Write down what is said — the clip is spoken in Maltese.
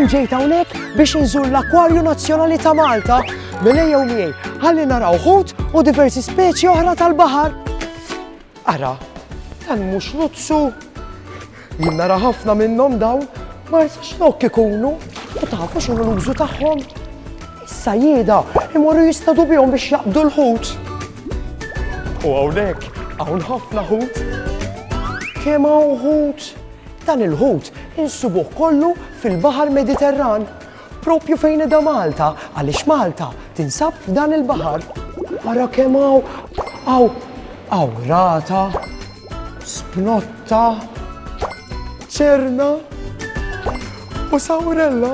ġejt hawnhekk biex inżur l-Akwarju Nazzjonali ta' Malta mill-ejjew miegħi ħalli naraw ħut u diversi speċi oħra tal-baħar. Ara, dan mhux luzzu. Jien nara ħafna minnhom dawn ma rsax nok ikunu u tafu x'inhu l-użu tagħhom. Issa jieda imorru jistadu bihom biex jaqbdu l-ħut. U hawnhekk hawn ħafna ħut. Kemm hawn ħut? Dan il-ħut insubuh kollu fil-Baħar Mediterran, propju fejn qiegħda Malta, għaliex Malta tinsab f'dan il-baħar. Ara kemm hawn rata, spnotta, ċerna u sawrella.